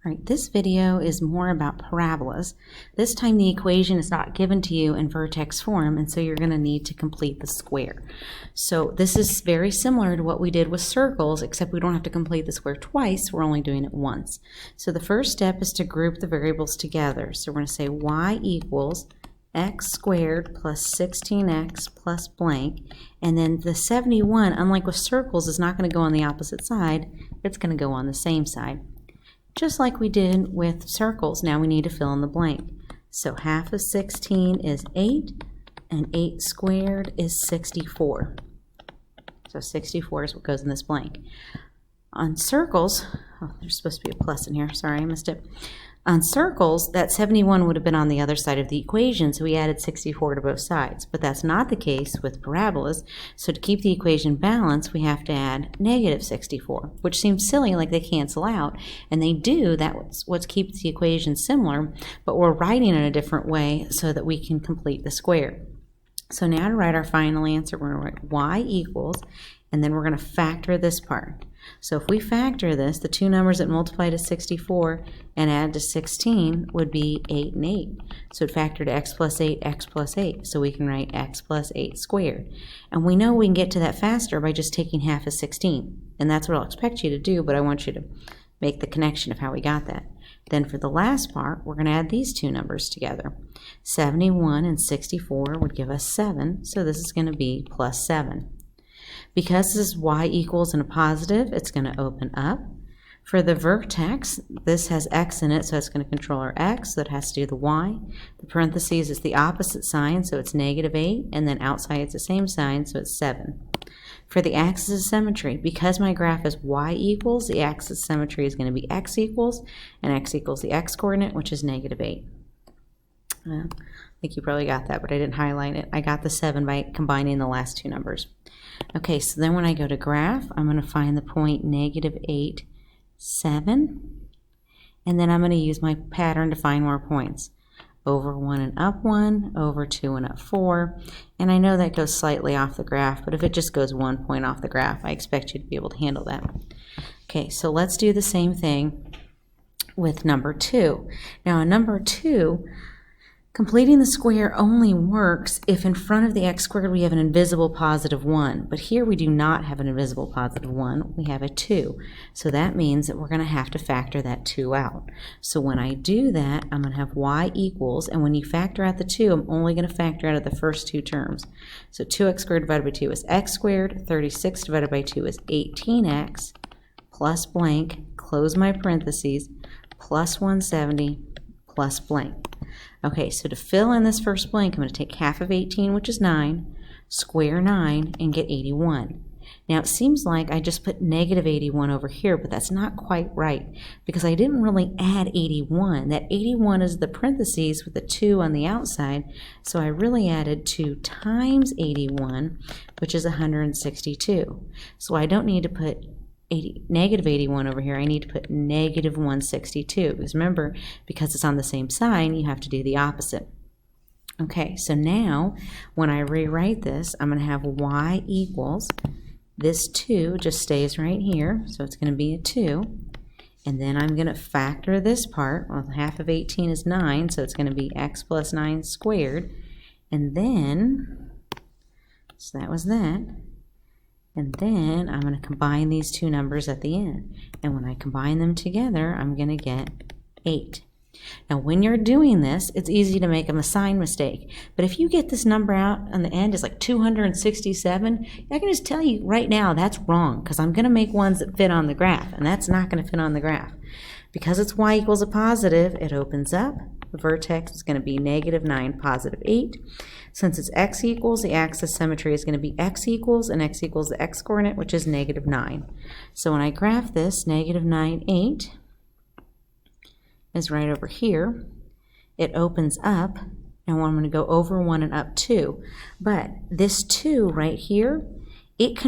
All right, this video is more about parabolas. This time the equation is not given to you in vertex form, and so you're going to need to complete the square. So this is very similar to what we did with circles, except we don't have to complete the square twice, we're only doing it once. So the first step is to group the variables together. So we're going to say y equals x squared plus 16x plus blank, and then the 71, unlike with circles, is not going to go on the opposite side, it's going to go on the same side. Just like we did with circles, now we need to fill in the blank. So half of 16 is 8, and 8 squared is 64. So 64 is what goes in this blank. On circles, oh, there's supposed to be a plus in here, sorry I missed it. On circles, that 71 would have been on the other side of the equation, so we added 64 to both sides. But that's not the case with parabolas, so to keep the equation balanced, we have to add negative 64, which seems silly, like they cancel out, and they do. That's what keeps the equation similar, but we're writing it a different way so that we can complete the square. So now to write our final answer, we're going to write y equals, and then we're going to factor this part. So if we factor this, the two numbers that multiply to 64 and add to 16 would be 8 and 8. So it factor to x plus 8, x plus 8. So we can write x plus 8 squared. And we know we can get to that faster by just taking half of 16. And that's what I'll expect you to do, but I want you to make the connection of how we got that. Then for the last part, we're going to add these two numbers together. 71 and 64 would give us 7, so this is going to be plus 7. Because this is y equals and a positive, it's going to open up. For the vertex, this has x in it, so it's going to control our x, so it has to do the y. The parentheses is the opposite sign, so it's negative 8, and then outside it's the same sign, so it's 7. For the axis of symmetry, because my graph is y equals, the axis of symmetry is going to be x equals, and x equals the x-coordinate, which is negative 8. I think you probably got that, but I didn't highlight it. I got the 7 by combining the last two numbers. Okay, so then when I go to graph, I'm going to find the point negative 8, 7, and then I'm going to use my pattern to find more points. Over 1 and up 1, over 2 and up 4, and I know that goes slightly off the graph, but if it just goes 1 point off the graph, I expect you to be able to handle that. Okay, so let's do the same thing with number 2. Now on number 2, completing the square only works if in front of the x squared we have an invisible positive 1. But here we do not have an invisible positive 1. We have a 2. So that means that we're going to have to factor that 2 out. So when I do that, I'm going to have y equals, and when you factor out the 2, I'm only going to factor out of the first two terms. So 2x squared divided by 2 is x squared. 36 divided by 2 is 18x plus blank, close my parentheses, plus 170 plus blank. Okay, so to fill in this first blank, I'm going to take half of 18, which is 9, square 9, and get 81. Now, it seems like I just put negative 81 over here, but that's not quite right, because I didn't really add 81. That 81 is the parentheses with the 2 on the outside, so I really added 2 times 81, which is 162. So I don't need to put negative 81 over here, I need to put negative 162, because remember, because it's on the same sign, you have to do the opposite. Okay, so now when I rewrite this, I'm going to have y equals, this 2 just stays right here, so it's going to be a 2, and then I'm going to factor this part. Well, half of 18 is 9, so it's going to be x plus 9 squared, and then, so that was that. And then I'm going to combine these two numbers at the end. And when I combine them together, I'm going to get 8. Now when you're doing this, it's easy to make a sign mistake. But if you get this number out on the end, it's like 267, I can just tell you right now that's wrong, because I'm going to make ones that fit on the graph, and that's not going to fit on the graph. Because it's y equals a positive, it opens up. The vertex is going to be negative 9, positive 8. Since it's x equals, the axis symmetry is going to be x equals, and x equals the x-coordinate, which is negative 9. So when I graph this, negative 9, 8 is right over here. It opens up, and I'm going to go over 1 and up 2. But this 2 right here, it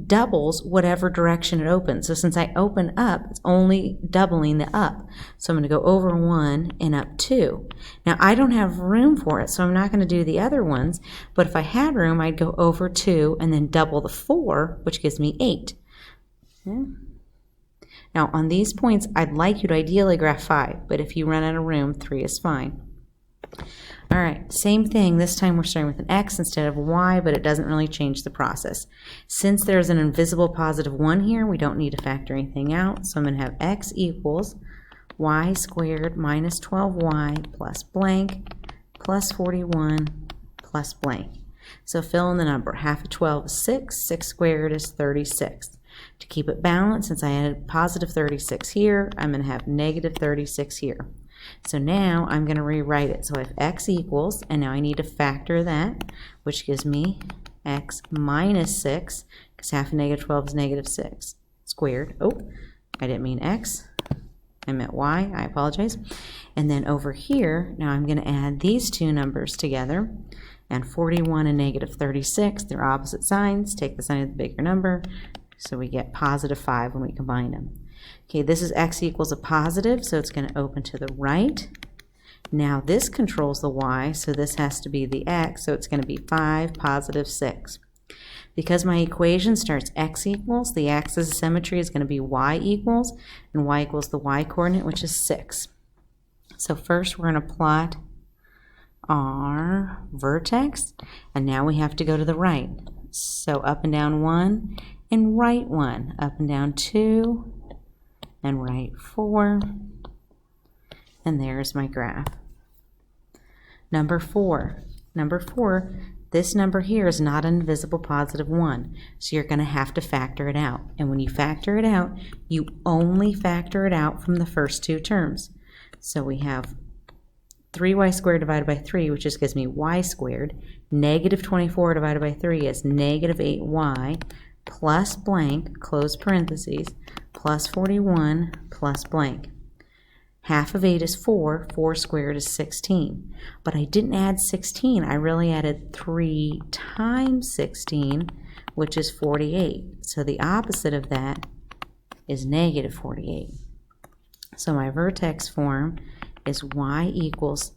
doubles whatever direction it opens. So since I open up, it's only doubling the up. So I'm going to go over 1 and up 2. Now I don't have room for it, so I'm not going to do the other ones, but if I had room, I'd go over 2 and then double the 4, which gives me 8. Okay. Now on these points, I'd like you to ideally graph 5, but if you run out of room, 3 is fine. All right, same thing. This time we're starting with an x instead of a y, but it doesn't really change the process. Since there's an invisible positive 1 here, we don't need to factor anything out. So I'm going to have x equals y squared minus 12y plus blank plus 41 plus blank. So fill in the number. Half of 12 is 6. 6 squared is 36. To keep it balanced, since I added positive 36 here, I'm going to have negative 36 here. So now I'm going to rewrite it. So I have x equals, and now I need to factor that, which gives me x minus 6, because half of negative 12 is negative 6 squared. Oh, I didn't mean x. I meant y. I apologize. And then over here, now I'm going to add these two numbers together. And 41 and negative 36, they're opposite signs. Take the sign of the bigger number. So we get positive 5 when we combine them. Okay, this is x equals a positive, so it's going to open to the right. Now this controls the y, so this has to be the x, so it's going to be 5 positive 6. Because my equation starts x equals, the axis of symmetry is going to be y equals, and y equals the y coordinate, which is 6. So first we're going to plot our vertex, and now we have to go to the right. So up and down 1 and right 1, up and down 2 and right 4, and there's my graph. Number 4, this number here is not an invisible positive 1, so you're going to have to factor it out. And when you factor it out, you only factor it out from the first two terms. So we have 3y squared divided by 3, which just gives me y squared. Negative 24 divided by 3 is negative 8y plus blank, close parentheses, plus 41 plus blank. Half of 8 is 4. 4 squared is 16. But I didn't add 16. I really added 3 times 16, which is 48. So the opposite of that is negative 48. So my vertex form is y equals,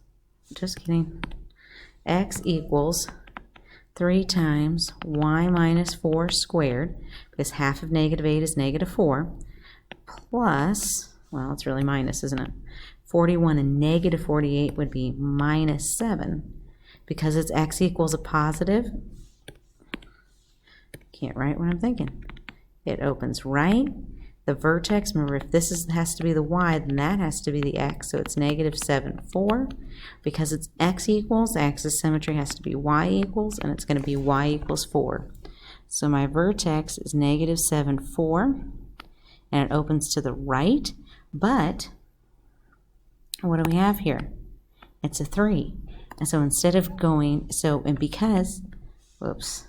just kidding, x equals 3 times y minus 4 squared, because half of negative 8 is negative 4, plus, well, it's really minus, isn't it? 41 and negative 48 would be minus 7. Because it's x equals a positive, can't write what I'm thinking. It opens right. The vertex, remember, if this has to be the y, then that has to be the x, so it's negative 7, 4. Because it's x equals, the axis symmetry has to be y equals, and it's going to be y equals 4. So my vertex is negative 7, 4, and it opens to the right, but what do we have here? It's a 3. And so instead of going, because, whoops,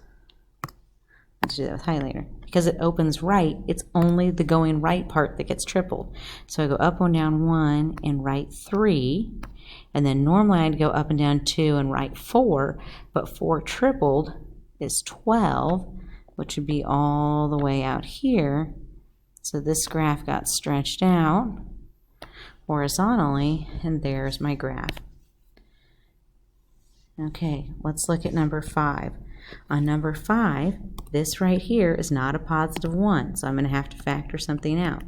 let's do that with highlighter. Because it opens right, it's only the going right part that gets tripled. So I go up and down 1 and right 3, and then normally I'd go up and down 2 and right 4, but 4 tripled is 12, which would be all the way out here. So this graph got stretched out horizontally, and there's my graph. Okay, let's look at number 5. On number 5, this right here is not a positive 1, so I'm going to have to factor something out.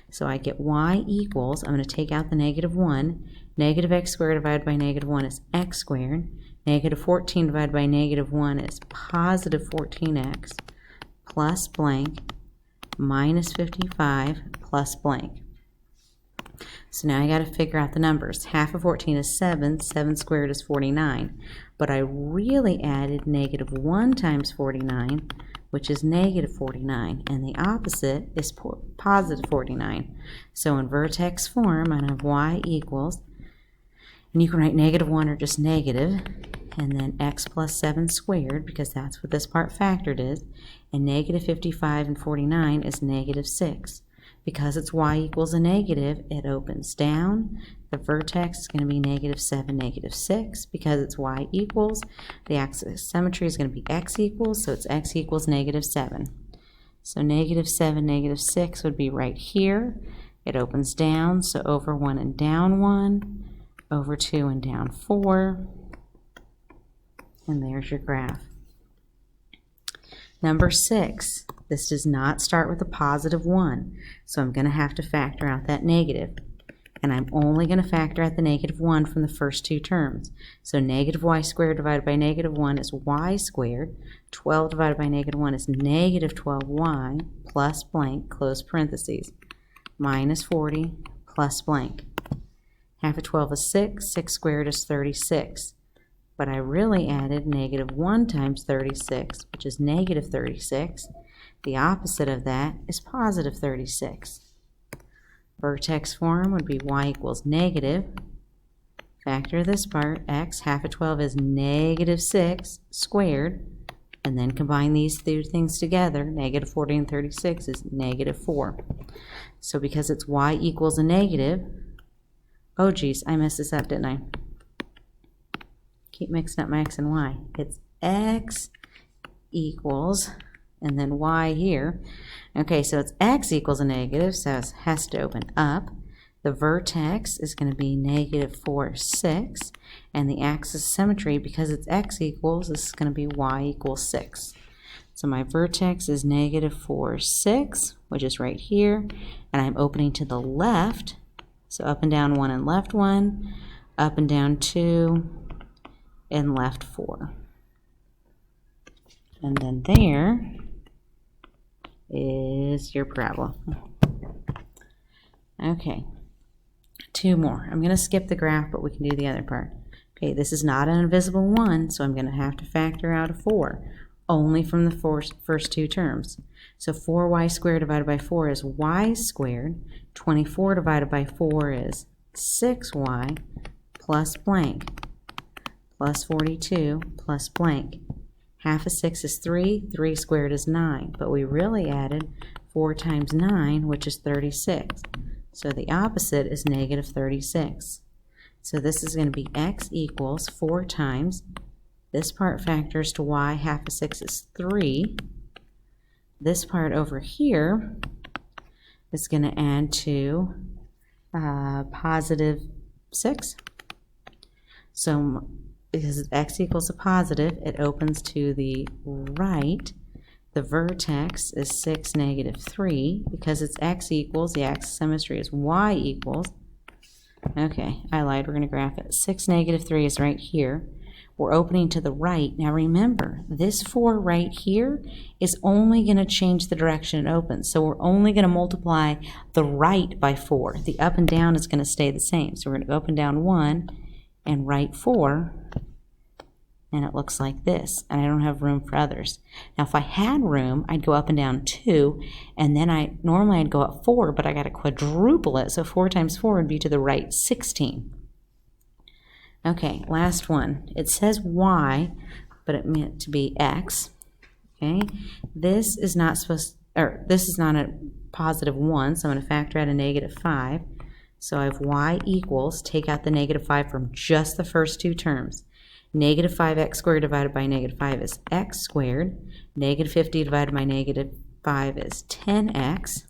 So I get y equals, I'm going to take out the negative 1, negative x squared divided by negative 1 is x squared, negative 14 divided by negative 1 is positive 14x, plus blank, minus 55 plus blank. So now I got to figure out the numbers. Half of 14 is 7. 7 squared is 49. But I really added negative 1 times 49, which is negative 49. And the opposite is positive 49. So in vertex form, I have y equals, and you can write negative 1 or just negative, and then x plus 7 squared, because that's what this part factored is, and negative 55 and 49 is negative 6. Because it's y equals a negative, it opens down. The vertex is going to be negative 7, negative 6. Because it's y equals, the axis of symmetry is going to be x equals, so it's x equals negative 7. So negative 7, negative 6 would be right here. It opens down, so over 1 and down 1, over 2 and down 4. And there's your graph. Number 6. This does not start with a positive 1, so I'm going to have to factor out that negative. And I'm only going to factor out the negative 1 from the first two terms. So negative y squared divided by negative 1 is y squared. 12 divided by negative 1 is negative 12y plus blank, close parentheses, minus 40 plus blank. Half of 12 is 6. 6 squared is 36. But I really added negative 1 times 36, which is negative 36. The opposite of that is positive 36. Vertex form would be y equals negative. Factor this part, x, half of 12 is negative 6 squared. And then combine these two things together, negative 40 and 36 is negative 4. So because it's y equals a negative, oh geez, I messed this up, didn't I? Keep mixing up my x and y. It's x equals, and then y here. Okay, so it's x equals a negative, so it has to open up. The vertex is going to be negative 4, 6. And the axis of symmetry, because it's x equals, this is going to be y equals 6. So my vertex is negative 4, 6, which is right here. And I'm opening to the left. So up and down 1 and left 1. Up and down 2 and left 4. And then there is your parabola. Okay, 2 more. I'm going to skip the graph, but we can do the other part. Okay, this is not an invisible 1, so I'm going to have to factor out a 4, only from the first two terms. So 4y squared divided by 4 is y squared. 24 divided by 4 is 6y plus blank, plus 42 plus blank. Half of 6 is 3, 3 squared is 9, but we really added 4 times 9, which is 36. So the opposite is negative 36. So this is going to be x equals 4 times, this part factors to y, half of 6 is 3. This part over here is going to add to positive 6. So because x equals a positive, it opens to the right. The vertex is 6, negative 3. Because it's x equals, the axis of symmetry is y equals. Okay, I lied. We're going to graph it. 6, negative 3 is right here. We're opening to the right. Now remember, this 4 right here is only going to change the direction it opens. So we're only going to multiply the right by 4. The up and down is going to stay the same. So we're going to go up and down 1 and right 4. And it looks like this, and I don't have room for others. Now if I had room, I'd go up and down 2, and then normally I'd go up 4, but I got to quadruple it, so 4 times 4 would be to the right 16. Okay, last one. It says y, but it meant to be x. Okay, this is not a positive 1, so I'm going to factor out a negative 5. So I have y equals, take out the negative 5 from just the first two terms. Negative 5x squared divided by negative 5 is x squared. Negative 50 divided by negative 5 is 10x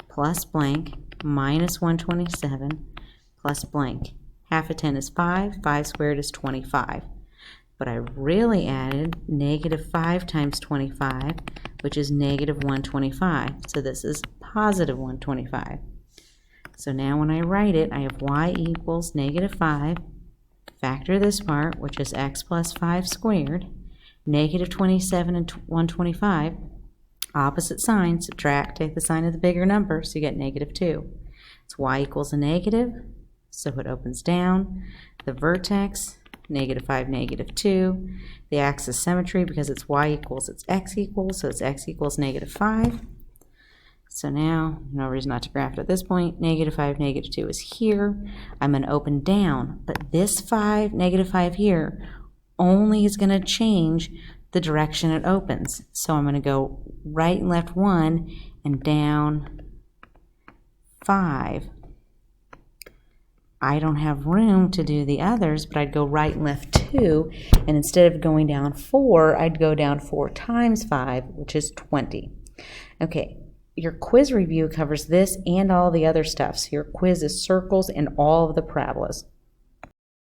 plus blank minus 127 plus blank. Half of 10 is 5. 5 squared is 25. But I really added negative 5 times 25, which is negative 125. So this is positive 125. So now when I write it, I have y equals negative 5. Factor this part, which is x plus 5 squared, negative 27 and 125, opposite sign, subtract, take the sign of the bigger number, so you get negative 2. It's y equals a negative, so it opens down. The vertex, negative 5, negative 2. The axis symmetry, because it's y equals, it's x equals, so it's x equals negative 5. So now, no reason not to graph it at this point. Negative 5, negative 2 is here. I'm going to open down, but this 5, negative 5 here, only is going to change the direction it opens. So I'm going to go right and left 1 and down 5. I don't have room to do the others, but I'd go right and left 2, and instead of going down 4, I'd go down 4 times 5, which is 20. Okay. Your quiz review covers this and all the other stuff. So your quiz is circles and all of the parabolas.